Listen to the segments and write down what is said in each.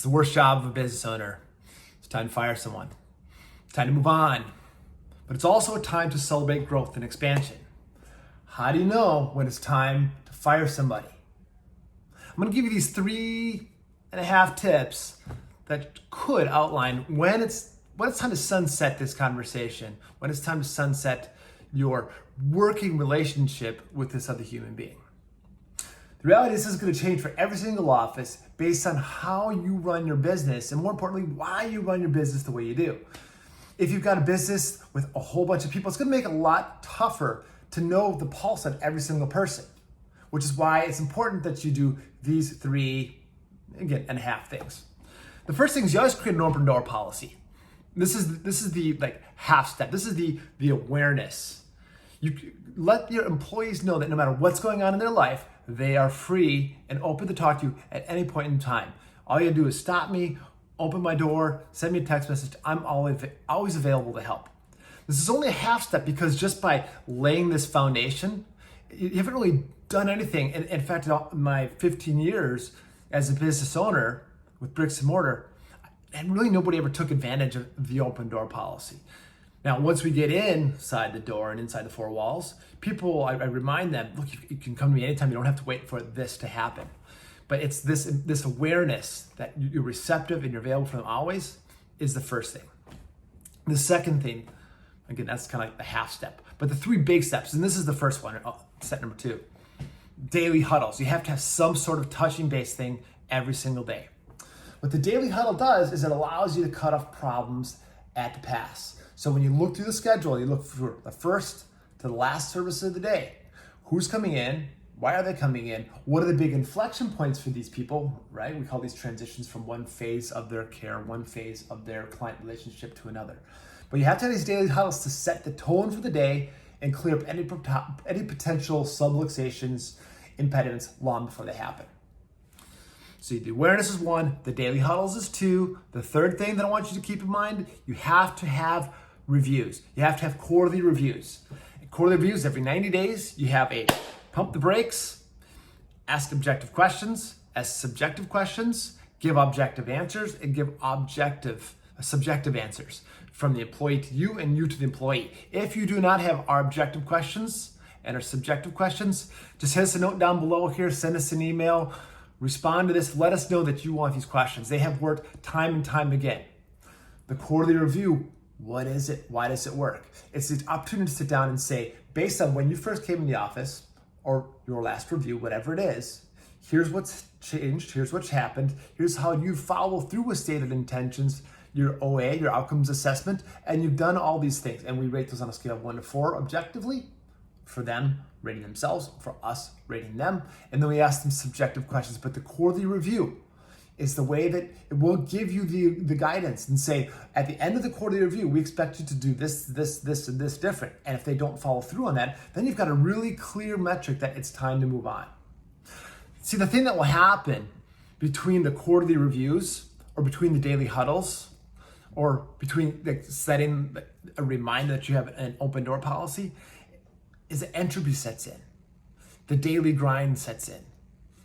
the worst job of a business owner. It's time to fire someone. It's time to move on. But it's also a time to celebrate growth and expansion. How do you know when it's time to fire somebody? I'm going to give you these 3.5 tips that could outline when it's time to sunset this conversation, when it's time to sunset your working relationship with this other human being. The reality is this is going to change for every single office based on how you run your business, and more importantly, why you run your business the way you do. If you've got a business with a whole bunch of people, it's going to make it a lot tougher to know the pulse of every single person, which is why it's important that you do these 3.5 things. The first thing is you always create an open door policy. This is the half step. This is the awareness. You let your employees know that no matter what's going on in their life, they are free and open to talk to you at any point in time. All you do is stop me, open my door, send me a text message. I'm always available to help. This is only a half step because just by laying this foundation, you haven't really done anything. In fact, in my 15 years as a business owner with bricks and mortar, and really nobody ever took advantage of the open door policy. Now, once we get inside the door and inside the four walls, people, I remind them, look, you can come to me anytime. You don't have to wait for this to happen. But it's this awareness that you're receptive and you're available for them always is the first thing. The second thing, again, that's kind of like the half step. But the 3 big steps, and this is the first one, step number 2, daily huddles. You have to have some sort of touching base thing every single day. What the daily huddle does is it allows you to cut off problems at the pass. So when you look through the schedule, you look for the first to the last service of the day. Who's coming in? Why are they coming in? What are the big inflection points for these people, right? We call these transitions from one phase of their care, one phase of their client relationship to another. But you have to have these daily huddles to set the tone for the day and clear up any potential subluxations, impediments long before they happen. So the awareness is 1, the daily huddles is 2. The third thing that I want you to keep in mind, you have to have reviews. You have to have quarterly reviews. Quarterly reviews every 90 days, you have a pump the brakes, ask objective questions, ask subjective questions, give objective answers, and give subjective answers from the employee to you and you to the employee. If you do not have our objective questions and our subjective questions, just hit us a note down below here, send us an email, respond to this, let us know that you want these questions. They have worked time and time again. The quarterly review, what is it? Why does it work? It's the opportunity to sit down and say, based on when you first came in the office or your last review, whatever it is, here's what's changed, here's what's happened, here's how you follow through with stated intentions, your OA, your outcomes assessment, and you've done all these things. And we rate those on a scale of 1 to 4 objectively, for them rating themselves, for us rating them, and then we ask them subjective questions. But the quarterly review is the way that it will give you the guidance and say, at the end of the quarterly review, we expect you to do this, and this different. And if they don't follow through on that, then you've got a really clear metric that it's time to move on. See, the thing that will happen between the quarterly reviews or between the daily huddles or between setting a reminder that you have an open door policy is that entropy sets in. The daily grind sets in.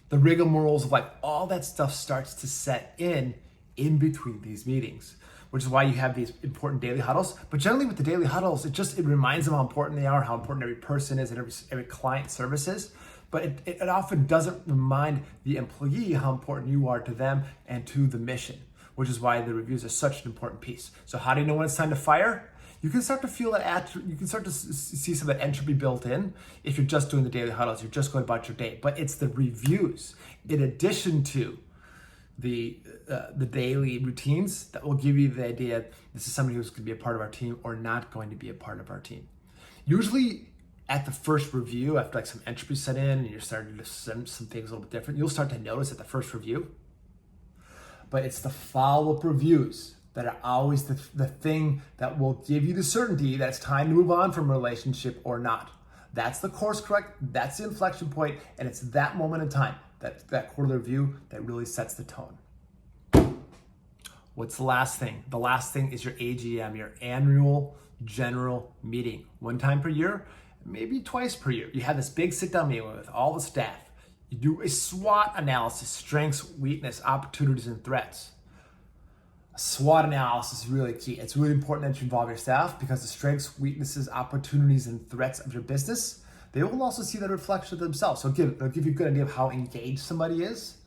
The rigmaroles of all that stuff starts to set in between these meetings, which is why you have these important daily huddles. But generally with the daily huddles, it reminds them how important they are, how important every person is, and every client service is. But it often doesn't remind the employee how important you are to them and to the mission, which is why the reviews are such an important piece. So how do you know when it's time to fire? You can start to feel that, you can start to see some of that entropy built in if you're just doing the daily huddles, you're just going about your day. But it's the reviews, in addition to the daily routines, that will give you the idea this is somebody who's going to be a part of our team or not going to be a part of our team. Usually at the first review, after some entropy set in and you're starting to send some things a little bit different, you'll start to notice at the first review. But it's the follow-up reviews that are always the thing that will give you the certainty that it's time to move on from a relationship or not. That's the course correct, that's the inflection point, and it's that moment in time, that quarterly review, that really sets the tone. What's the last thing? The last thing is your AGM, your annual general meeting. 1 time per year, maybe twice per year. You have this big sit-down meeting with all the staff. You do a SWOT analysis, strengths, weakness, opportunities, and threats. A SWOT analysis is really key. It's really important that you involve your staff because the strengths, weaknesses, opportunities, and threats of your business, they will also see the reflection of themselves. So it'll give you a good idea of how engaged somebody is,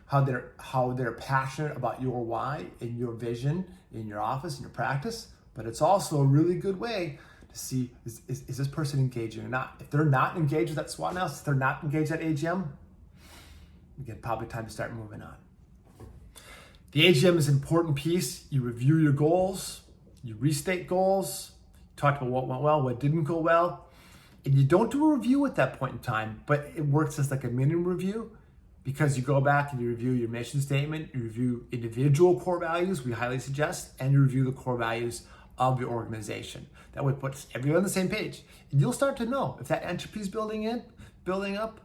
how they're passionate about your why and your vision in your office, in your practice. But it's also a really good way to see, is this person engaging or not? If they're not engaged with that SWOT analysis, if they're not engaged at AGM, again, probably time to start moving on. The AGM is an important piece. You review your goals, you restate goals, talk about what went well, what didn't go well, and you don't do a review at that point in time, but it works as like a mini review because you go back and you review your mission statement, you review individual core values, we highly suggest, and you review the core values of your organization. That would put everyone on the same page. And you'll start to know if that entropy is building up,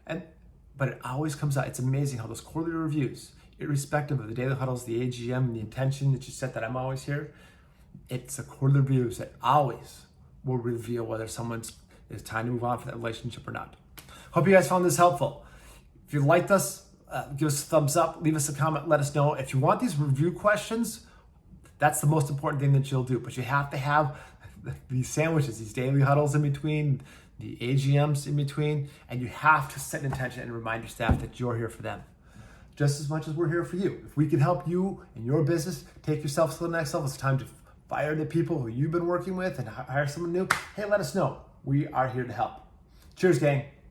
but it always comes out. It's amazing how those quarterly reviews, irrespective of the daily huddles, the AGM, the intention that you set that I'm always here, it's the quarterly reviews that always will reveal whether it's time to move on for that relationship or not. Hope you guys found this helpful. If you liked us, give us a thumbs up, leave us a comment, let us know. If you want these review questions, that's the most important thing that you'll do. But you have to have these sandwiches, these daily huddles in between, the AGMs in between, and you have to set an intention and remind your staff that you're here for them just as much as we're here for you. If we can help you in your business take yourself to the next level, it's time to fire the people who you've been working with and hire someone new. Hey, let us know. We are here to help. Cheers, gang.